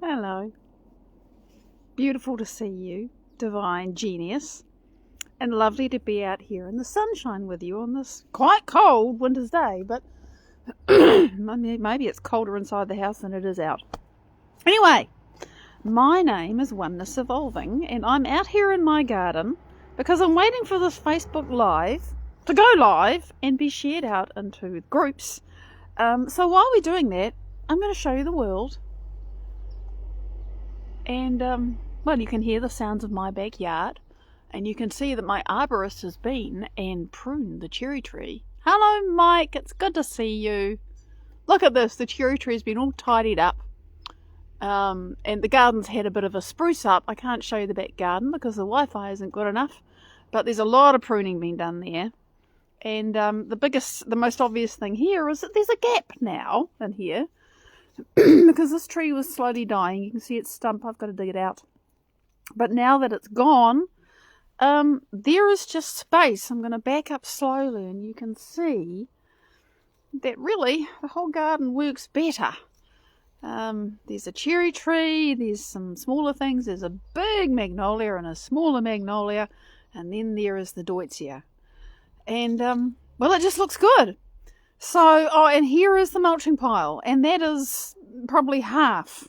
Hello. Beautiful to see you, divine genius. And lovely to be out here in the sunshine with you on this quite cold winter's day, but maybe it's colder inside the house than it is out. Anyway, my name is Oneness Evolving, and I'm out here in my garden because I'm waiting for this Facebook Live to go live and be shared out into groups. So while we're doing that, I'm going to show you the world. And, you can hear the sounds of my backyard. And you can see that my arborist has been and pruned the cherry tree. Hello, Mike. It's good to see you. Look at this. The cherry tree has been all tidied up. And the garden's had a bit of a spruce up. I can't show you the back garden because the Wi-Fi isn't good enough. But there's a lot of pruning being done there. And the most obvious thing here is that there's a gap now in here. Because this tree was slowly dying. You can see its stump. I've got to dig it out. But now that it's gone, there is just space. I'm going to back up slowly and you can see that really the whole garden works better. There's a cherry tree, there's some smaller things, there's a big magnolia and a smaller magnolia, and then there is the deutzia. And, it just looks good. So, and here is the mulching pile, and that is probably half,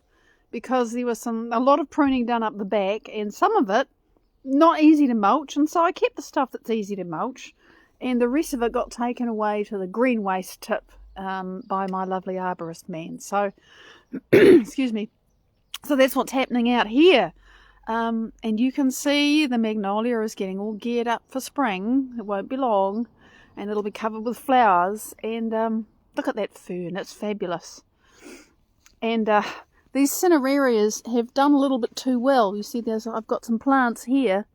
because there was a lot of pruning done up the back, and some of it not easy to mulch, and so I kept the stuff that's easy to mulch, and the rest of it got taken away to the green waste tip by my lovely arborist man. So, excuse me. So that's what's happening out here. And you can see the magnolia is getting all geared up for spring. It won't be long, and it'll be covered with flowers. And look at that fern, it's fabulous. And these cinerarias have done a little bit too well. You see, I've got some plants here,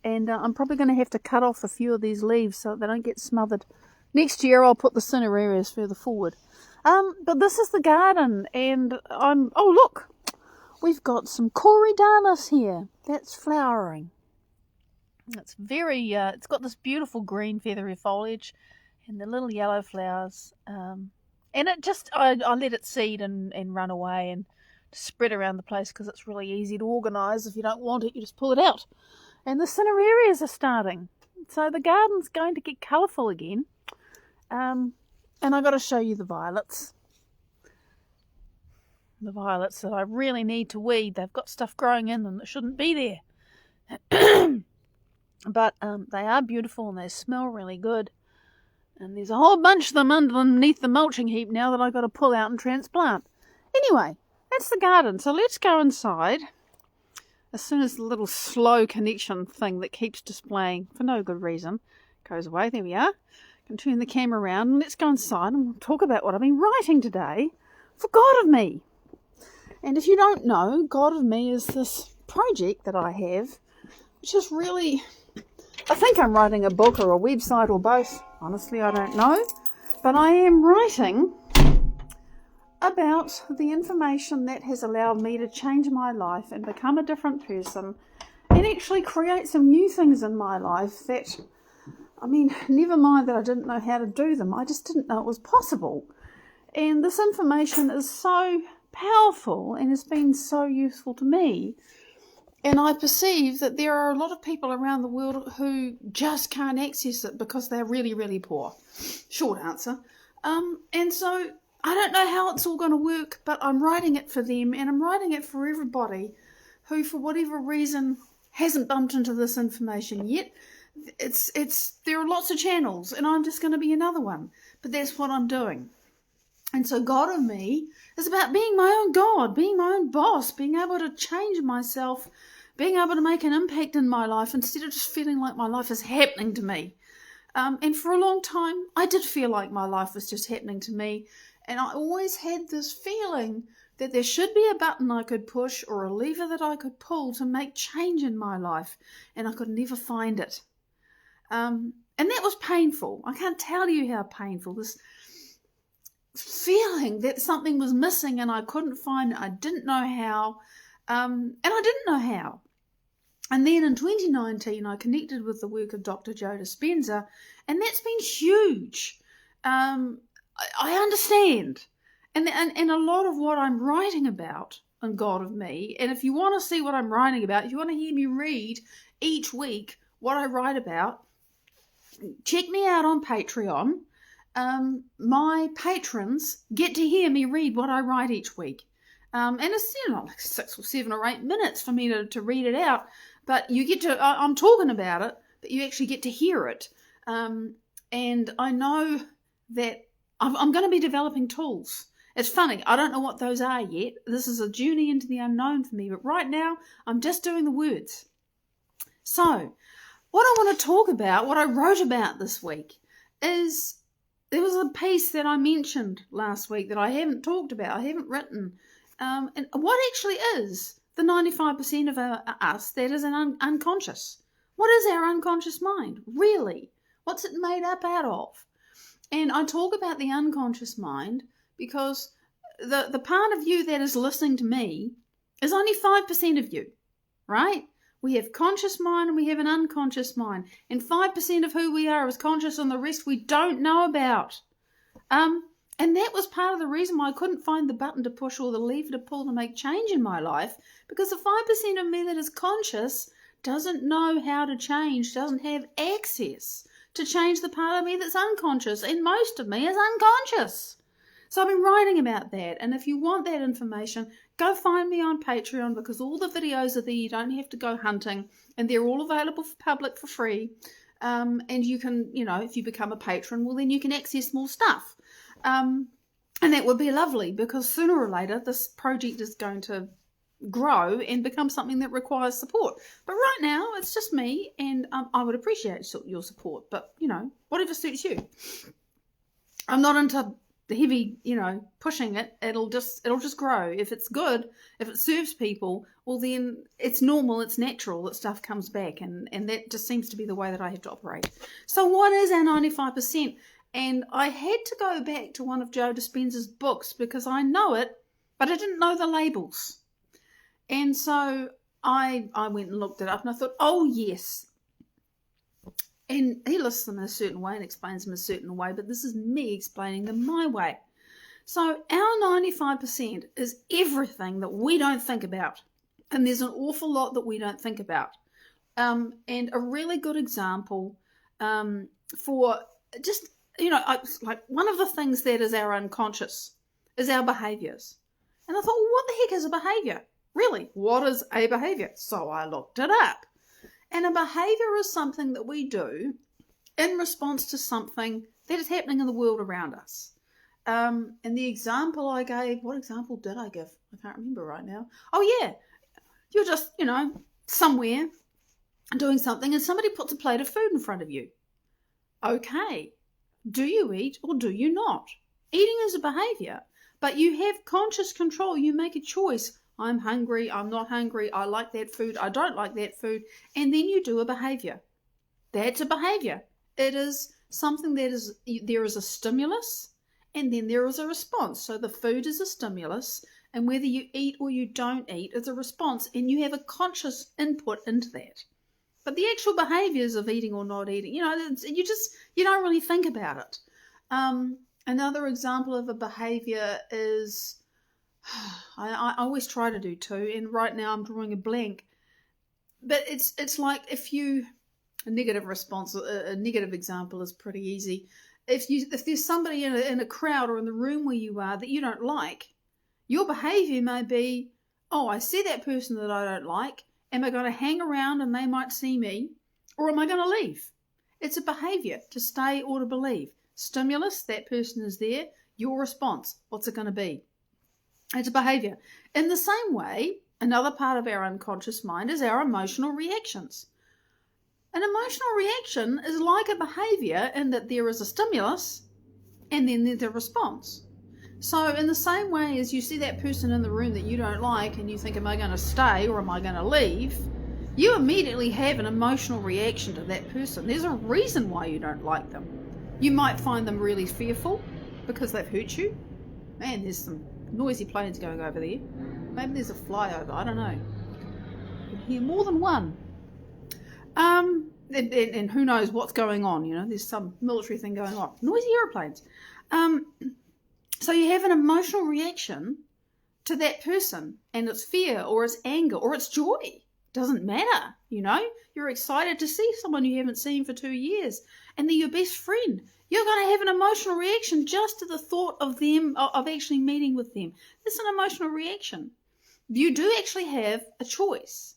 and I'm probably going to have to cut off a few of these leaves so they don't get smothered. Next year I'll put the cinerarias further forward. But this is the garden, and look, we've got some corydalis here. That's flowering. It's it's got this beautiful green feathery foliage and the little yellow flowers. And it just, I let it seed and run away and spread around the place because it's really easy to organise. If you don't want it, you just pull it out. And the cinerarias are starting. So the garden's going to get colourful again. And I've got to show you the violets. The violets that I really need to weed. They've got stuff growing in them that shouldn't be there. But they are beautiful and they smell really good. And there's a whole bunch of them underneath the mulching heap now that I've got to pull out and transplant. Anyway, that's the garden. So let's go inside. As soon as the little slow connection thing that keeps displaying for no good reason goes away, there we are. I can turn the camera around and let's go inside and we'll talk about what I've been writing today for God of Me. And if you don't know, God of Me is this project that I have, which is really, I think I'm writing a book or a website or both. Honestly, I don't know. But I am writing about the information that has allowed me to change my life and become a different person and actually create some new things in my life that, never mind that I didn't know how to do them. I just didn't know it was possible. And this information is so powerful and has been so useful to me. And I perceive that there are a lot of people around the world who just can't access it because they're really, really poor. Short answer. And so I don't know how it's all going to work, but I'm writing it for them, and I'm writing it for everybody who, for whatever reason, hasn't bumped into this information yet. There are lots of channels, and I'm just going to be another one. But that's what I'm doing. And so God of Me is about being my own God, being my own boss, being able to change myself, being able to make an impact in my life instead of just feeling like my life is happening to me. And for a long time, I did feel like my life was just happening to me. And I always had this feeling that there should be a button I could push or a lever that I could pull to make change in my life. And I could never find it. And that was painful. I can't tell you how painful. This feeling that something was missing and I couldn't find it. I didn't know how. And I didn't know how. And then in 2019, I connected with the work of Dr. Joe Dispenza, and that's been huge. I understand. And a lot of what I'm writing about on God of Me, and if you want to see what I'm writing about, if you want to hear me read each week what I write about, check me out on Patreon. My patrons get to hear me read what I write each week. And it's like 6 or 7 or 8 minutes for me to read it out, but you get to, I'm talking about it, but you actually get to hear it. And I know that I'm going to be developing tools. It's funny, I don't know what those are yet. This is a journey into the unknown for me, but right now I'm just doing the words. So, what I want to talk about, what I wrote about this week, is there was a piece that I mentioned last week that I haven't talked about, I haven't written. And what actually is the 95% of us that is unconscious? What is our unconscious mind, really? What's it made up out of? And I talk about the unconscious mind because the part of you that is listening to me is only 5% of you, right? We have conscious mind and we have an unconscious mind. And 5% of who we are is conscious and the rest we don't know about. And that was part of the reason why I couldn't find the button to push or the lever to pull to make change in my life, because the 5% of me that is conscious doesn't know how to change, doesn't have access to change the part of me that's unconscious, and most of me is unconscious. So I've been writing about that, and if you want that information, go find me on Patreon, because all the videos are there. You don't have to go hunting, and they're all available for public for free. And you can, if you become a patron, well, then you can access more stuff. And that would be lovely, because sooner or later this project is going to grow and become something that requires support. But right now it's just me, and I would appreciate your support, but whatever suits you. I'm not into the heavy pushing it. It'll just grow. If it's good, if it serves people, well, then it's normal, it's natural that stuff comes back, and that just seems to be the way that I have to operate. So what is our 95%? And I had to go back to one of Joe Dispenza's books because I know it, but I didn't know the labels. And so I went and looked it up, and I thought, oh, yes. And he lists them in a certain way and explains them a certain way, but this is me explaining them my way. So our 95% is everything that we don't think about. And there's an awful lot that we don't think about. And a really good example for just, like one of the things that is our unconscious is our behaviours. And I thought, well, what the heck is a behaviour? Really, what is a behaviour? So I looked it up. And a behaviour is something that we do in response to something that is happening in the world around us. And the example I gave, what example did I give? I can't remember right now. Oh, yeah. You're just, somewhere doing something and somebody puts a plate of food in front of you. Okay. Do you eat or do you not? Eating is a behaviour, but you have conscious control. You make a choice. I'm hungry, I'm not hungry, I like that food, I don't like that food, and then you do a behaviour. That's a behaviour. It is something that there is a stimulus, and then there is a response. So the food is a stimulus, and whether you eat or you don't eat is a response, and you have a conscious input into that. But the actual behaviours of eating or not eating, you don't really think about it. Another example of a behaviour is, I always try to do too, and right now I'm drawing a blank. But it's like a negative response, a negative example is pretty easy. If there's somebody in a crowd or in the room where you are that you don't like, your behaviour may be, oh, I see that person that I don't like. Am I going to hang around and they might see me, or am I going to leave? It's a behaviour, to stay or to believe. Stimulus, that person is there. Your response, what's it going to be? It's a behaviour. In the same way, another part of our unconscious mind is our emotional reactions. An emotional reaction is like a behaviour in that there is a stimulus and then there's a response. So in the same way as you see that person in the room that you don't like and you think, am I going to stay or am I going to leave? You immediately have an emotional reaction to that person. There's a reason why you don't like them. You might find them really fearful because they've hurt you. Man, there's some noisy planes going over there. Maybe there's a flyover, I don't know. You can hear more than one. And who knows what's going on, there's some military thing going on. Noisy aeroplanes. So you have an emotional reaction to that person, and it's fear or it's anger or it's joy. Doesn't matter, You're excited to see someone you haven't seen for 2 years, and they're your best friend. You're going to have an emotional reaction just to the thought of them, of actually meeting with them. It's an emotional reaction. You do actually have a choice.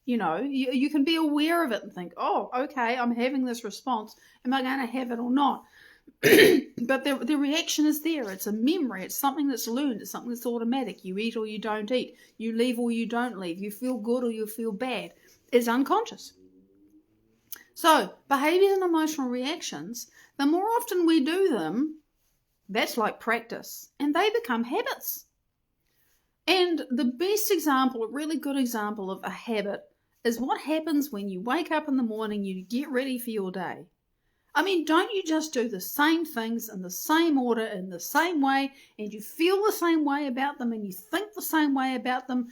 You can be aware of it and think, oh, okay, I'm having this response. Am I going to have it or not? But the reaction is there. It's a memory. It's something that's learned. It's something that's automatic. You eat or you don't eat. You leave or you don't leave. You feel good or you feel bad. It's unconscious. So behaviors and emotional reactions, the more often we do them, that's like practice, and they become habits. And the best example, a really good example of a habit, is what happens when you wake up in the morning, you get ready for your day. I mean, don't you just do the same things in the same order, in the same way, and you feel the same way about them, and you think the same way about them,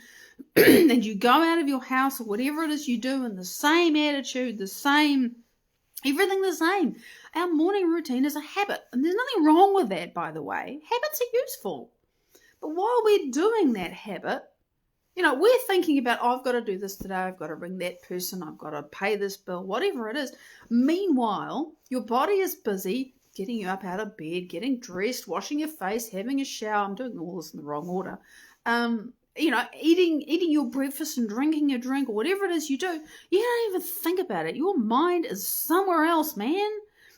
and you go out of your house or whatever it is you do in the same attitude, everything the same. Our morning routine is a habit, and there's nothing wrong with that, by the way. Habits are useful. But while we're doing that habit, we're thinking about, oh, I've got to do this today, I've got to ring that person, I've got to pay this bill, whatever it is. Meanwhile, your body is busy getting you up out of bed, getting dressed, washing your face, having a shower. I'm doing all this in the wrong order. Eating your breakfast and drinking your drink or whatever it is you do. You don't even think about it. Your mind is somewhere else, man.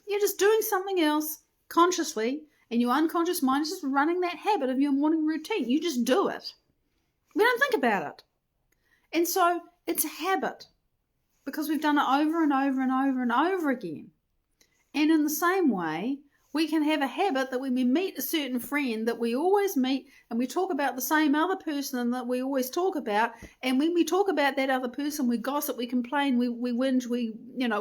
You're just doing something else consciously, and your unconscious mind is just running that habit of your morning routine. You just do it. We don't think about it. And so it's a habit because we've done it over and over and over and over again. And in the same way, we can have a habit that when we meet a certain friend that we always meet and we talk about the same other person that we always talk about. And when we talk about that other person, we gossip, we complain, we whinge,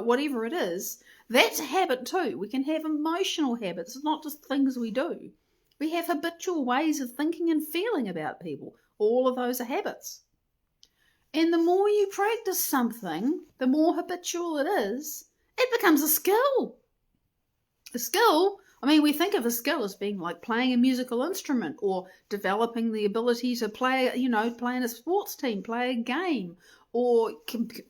whatever it is. That's a habit too. We can have emotional habits. It's not just things we do. We have habitual ways of thinking and feeling about people. All of those are habits. And the more you practice something, the more habitual it is, it becomes a skill. A skill, we think of a skill as being like playing a musical instrument or developing the ability to play in a sports team, play a game, or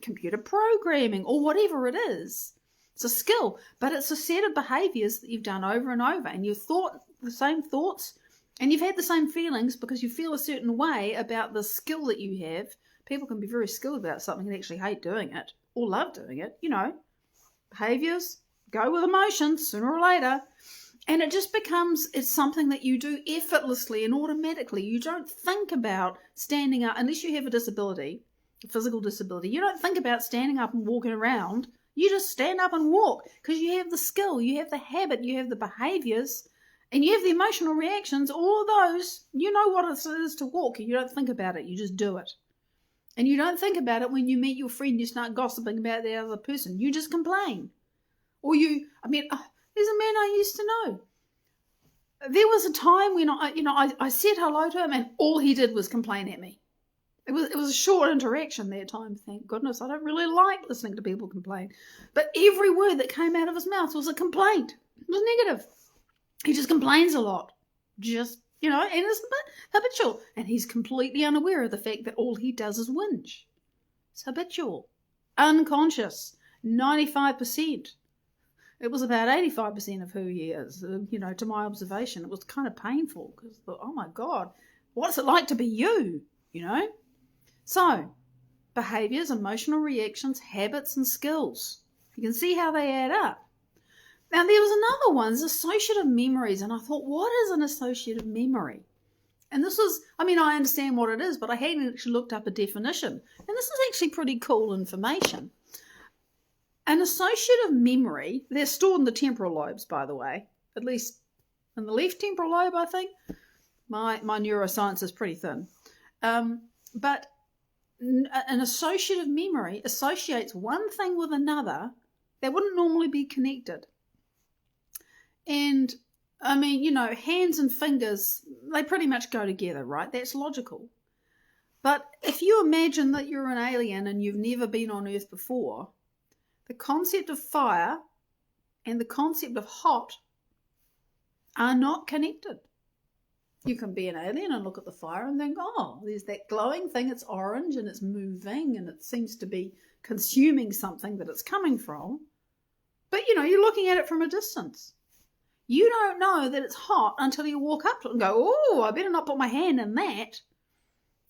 computer programming, or whatever it is. It's a skill, but it's a set of behaviours that you've done over and over, and you've thought the same thoughts, and you've had the same feelings because you feel a certain way about the skill that you have. People can be very skilled about something and actually hate doing it or love doing it. Behaviours go with emotions sooner or later. And it just becomes, it's something that you do effortlessly and automatically. You don't think about standing up, unless you have a disability, a physical disability. You don't think about standing up and walking around. You just stand up and walk because you have the skill, you have the habit, you have the behaviours, and you have the emotional reactions. All of those, you know what it is to walk. You don't think about it, you just do it. And you don't think about it when you meet your friend, you start gossiping about the other person. You just complain. Or there's a man I used to know. There was a time when I said hello to him and all he did was complain at me. It was a short interaction that time, thank goodness. I don't really like listening to people complain. But every word that came out of his mouth was a complaint. It was negative. He just complains a lot. And it's habitual. And he's completely unaware of the fact that all he does is whinge. It's habitual. Unconscious. 95%. It was about 85% of who he is, to my observation. It was kind of painful because I thought, oh my God, what's it like to be you, So, behaviours, emotional reactions, habits and skills. You can see how they add up. Now, there was another one, associative memories, and I thought, what is an associative memory? And this was, I understand what it is, but I hadn't actually looked up a definition. And this is actually pretty cool information. An associative memory, they're stored in the temporal lobes, by the way, at least in the left temporal lobe, I think. My neuroscience is pretty thin. But an associative memory associates one thing with another that wouldn't normally be connected. And, hands and fingers, they pretty much go together, right? That's logical. But if you imagine that you're an alien and you've never been on Earth before, the concept of fire and the concept of hot are not connected. You can be an alien and look at the fire and think, oh, there's that glowing thing, it's orange and it's moving and it seems to be consuming something that it's coming from. But, you're looking at it from a distance. You don't know that it's hot until you walk up to it and go, oh, I better not put my hand in that.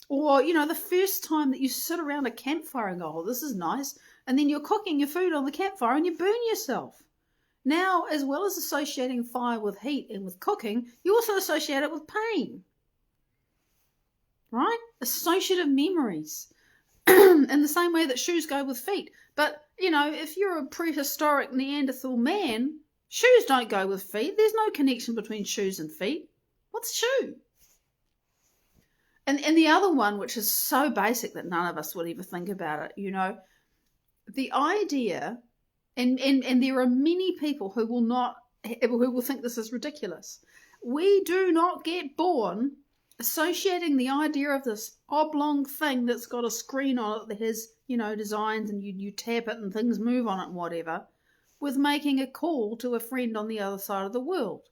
Or, the first time that you sit around a campfire and go, oh, this is nice. And then you're cooking your food on the campfire and you burn yourself. Now, as well as associating fire with heat and with cooking, you also associate it with pain. Right? Associative memories. In the same way that shoes go with feet. But, if you're a prehistoric Neanderthal man, shoes don't go with feet. There's no connection between shoes and feet. What's shoe? And the other one, which is so basic that none of us would ever think about it, the idea, and there are many people who will think this is ridiculous. We do not get born associating the idea of this oblong thing that's got a screen on it that has, designs and you tap it and things move on it and whatever, with making a call to a friend on the other side of the world.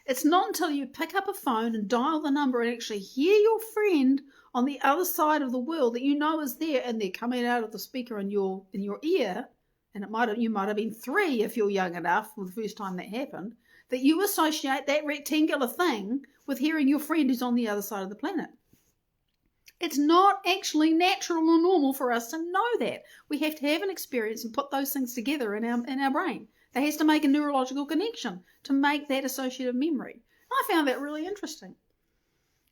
It's not until you pick up a phone and dial the number and actually hear your friend on the other side of the world that you know is there and they're coming out of the speaker in your ear, and you might have been 3 if you're young enough the first time that happened, that you associate that rectangular thing with hearing your friend who's on the other side of the planet. It's not actually natural or normal for us to know that. We have to have an experience and put those things together in our brain. That has to make a neurological connection to make that associative memory. I found that really interesting.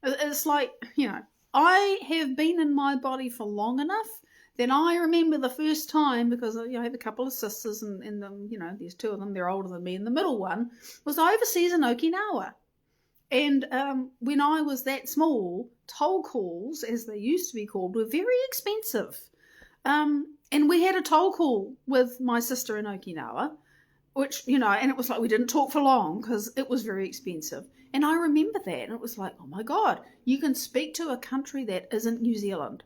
It's like, I have been in my body for long enough that I remember the first time, because I have a couple of sisters and there's 2 of them, they're older than me, and the middle one was overseas in Okinawa. And when I was that small, toll calls, as they used to be called, were very expensive. And we had a toll call with my sister in Okinawa, which, and it was like we didn't talk for long because it was very expensive. And I remember that, and it was like, oh my God, you can speak to a country that isn't New Zealand.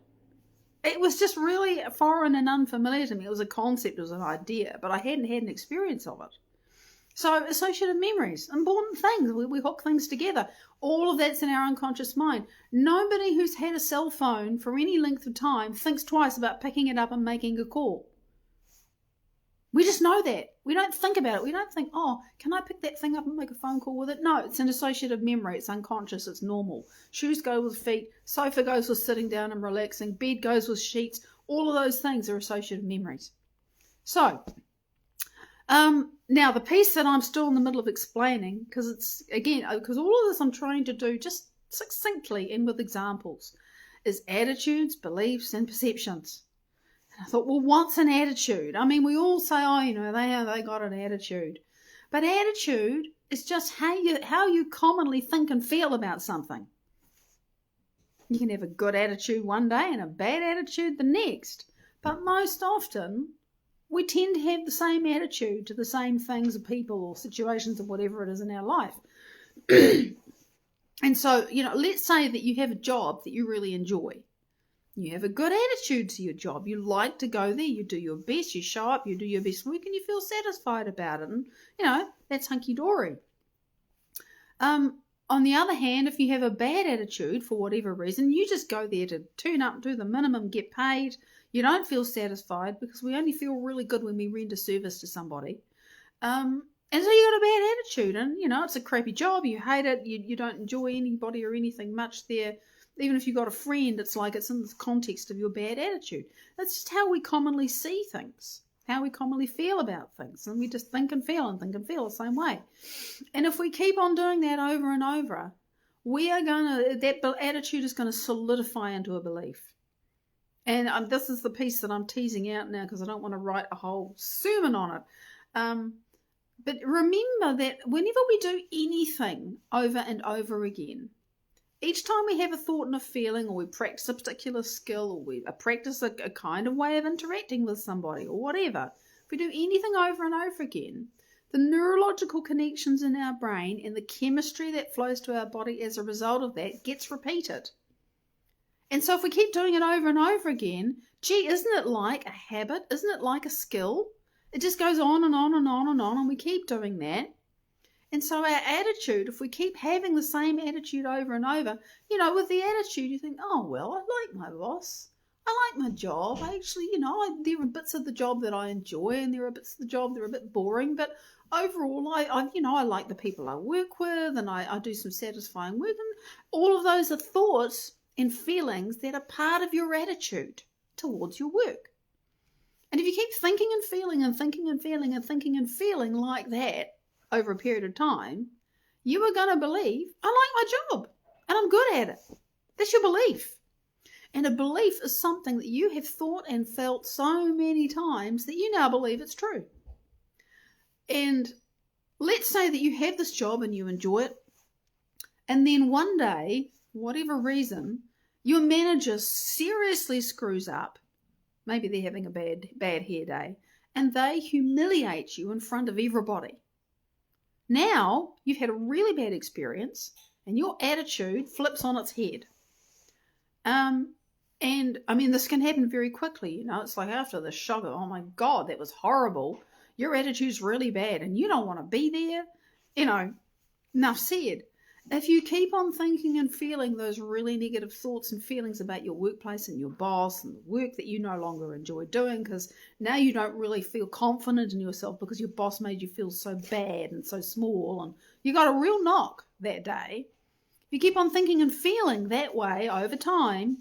It was just really foreign and unfamiliar to me. It was a concept, it was an idea, but I hadn't had an experience of it. So associative memories, important things. We hook things together. All of that's in our unconscious mind. Nobody who's had a cell phone for any length of time thinks twice about picking it up and making a call. We just know that. We don't think about it. We don't think, oh, can I pick that thing up and make a phone call with it? No, it's an associative memory. It's unconscious. It's normal. Shoes go with feet. Sofa goes with sitting down and relaxing. Bed goes with sheets. All of those things are associative memories. So, now the piece that I'm still in the middle of explaining, because all of this I'm trying to do just succinctly and with examples, is attitudes, beliefs, and perceptions. I thought, well, what's an attitude? I mean, we all say, oh, they got an attitude. But attitude is just how you commonly think and feel about something. You can have a good attitude one day and a bad attitude the next. But most often, we tend to have the same attitude to the same things or people or situations or whatever it is in our life. And so, let's say that you have a job that you really enjoy. You have a good attitude to your job. You like to go there. You do your best. You show up. You do your best work and you feel satisfied about it. And, that's hunky-dory. On the other hand, if you have a bad attitude for whatever reason, you just go there to turn up, do the minimum, get paid. You don't feel satisfied because we only feel really good when we render service to somebody. And so you got a bad attitude and, it's a crappy job. You hate it. You don't enjoy anybody or anything much there. Even if you've got a friend, it's like it's in the context of your bad attitude. That's just how we commonly see things, how we commonly feel about things. And we just think and feel the same way. And if we keep on doing that over and over, that attitude is going to solidify into a belief. And this is the piece that I'm teasing out now because I don't want to write a whole sermon on it. But remember that whenever we do anything over and over again, each time we have a thought and a feeling, or we practice a particular skill, or we practice a kind of way of interacting with somebody, or whatever, if we do anything over and over again, the neurological connections in our brain and the chemistry that flows to our body as a result of that gets repeated. And so if we keep doing it over and over again, isn't it like a habit? Isn't it like a skill? It just goes on and on and on and on, and we keep doing that. And so our attitude, if we keep having the same attitude over and over, with the attitude you think, oh, well, I like my boss. I like my job. I actually, there are bits of the job that I enjoy and there are bits of the job that are a bit boring. But overall, I like the people I work with and I do some satisfying work. And all of those are thoughts and feelings that are part of your attitude towards your work. And if you keep thinking and feeling and thinking and feeling and thinking and feeling like that over a period of time, you are going to believe, I like my job and I'm good at it. That's your belief. And a belief is something that you have thought and felt so many times that you now believe it's true. And let's say that you have this job and you enjoy it, and then one day, for whatever reason, your manager seriously screws up. Maybe they're having a bad hair day, and they humiliate you in front of everybody. Now you've had a really bad experience and your attitude flips on its head. And I mean, this can happen very quickly. It's like after the shock of, oh my God, that was horrible. Your attitude's really bad and you don't want to be there. Enough said. If you keep on thinking and feeling those really negative thoughts and feelings about your workplace and your boss and the work that you no longer enjoy doing because now you don't really feel confident in yourself because your boss made you feel so bad and so small and you got a real knock that day, if you keep on thinking and feeling that way over time,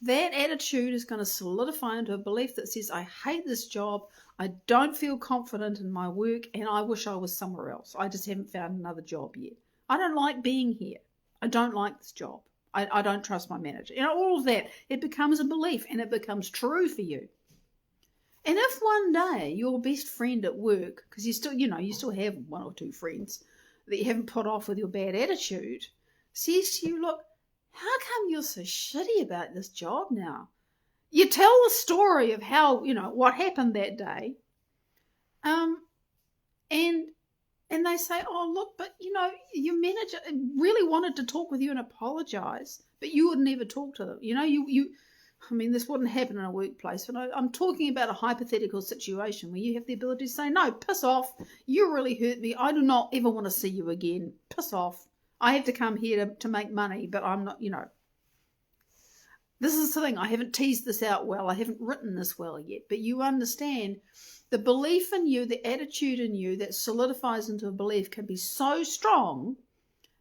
that attitude is going to solidify into a belief that says, I hate this job, I don't feel confident in my work, and I wish I was somewhere else. I just haven't found another job yet. I don't like being here. I don't like this job. I don't trust my manager. All of that. It becomes a belief and it becomes true for you. And if one day your best friend at work, because you still have one or two friends that you haven't put off with your bad attitude, says to you, look, how come you're so shitty about this job now? You tell the story of how, what happened that day. And they say, oh, look, but, your manager really wanted to talk with you and apologise, but you would never talk to them. This wouldn't happen in a workplace, but I'm talking about a hypothetical situation where you have the ability to say, no, piss off. You really hurt me. I do not ever want to see you again. Piss off. I have to come here to make money, but I'm not, This is the thing. I haven't teased this out well. I haven't written this well yet, but you understand the belief in you, the attitude in you that solidifies into a belief can be so strong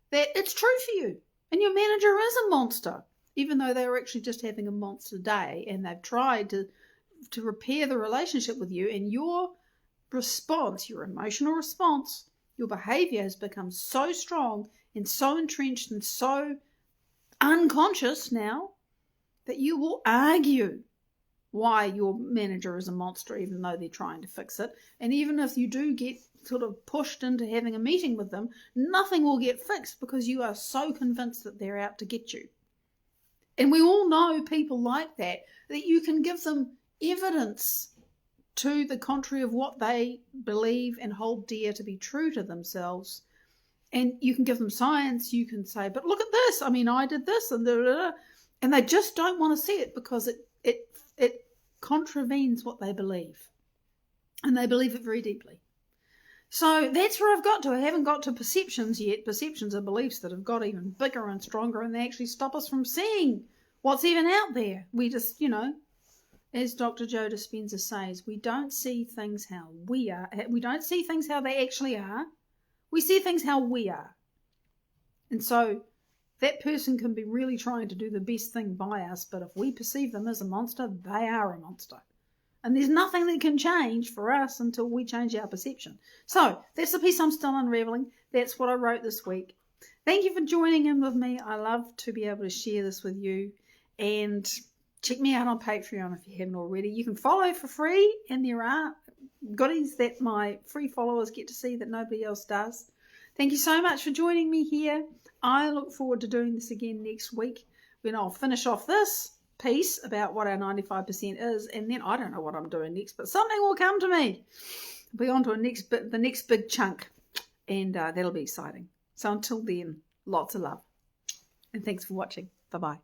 that it's true for you. And your manager is a monster, even though they were actually just having a monster day and they've tried to repair the relationship with you. And your response, your emotional response, your behavior has become so strong and so entrenched and so unconscious now that you will argue why your manager is a monster, even though they're trying to fix it. And even if you do get sort of pushed into having a meeting with them, nothing will get fixed because you are so convinced that they're out to get you. And we all know people like that you can give them evidence to the contrary of what they believe and hold dear to be true to themselves. And you can give them science. You can say, but look at this. I did this and da, da, da. And they just don't want to see it because it contravenes what they believe. And they believe it very deeply. So that's where I've got to. I haven't got to perceptions yet. Perceptions are beliefs that have got even bigger and stronger, and they actually stop us from seeing what's even out there. We just, as Dr. Joe Dispenza says, we don't see things how we are. We don't see things how they actually are. We see things how we are. And so that person can be really trying to do the best thing by us, but if we perceive them as a monster, they are a monster. And there's nothing that can change for us until we change our perception. So that's the piece I'm still unraveling. That's what I wrote this week. Thank you for joining in with me. I love to be able to share this with you. And check me out on Patreon if you haven't already. You can follow for free, and there are goodies that my free followers get to see that nobody else does. Thank you so much for joining me here. I look forward to doing this again next week when I'll finish off this piece about what our 95% is, and then I don't know what I'm doing next, but something will come to me. I'll be on to the next big chunk, and that'll be exciting. So until then, lots of love, and thanks for watching. Bye-bye.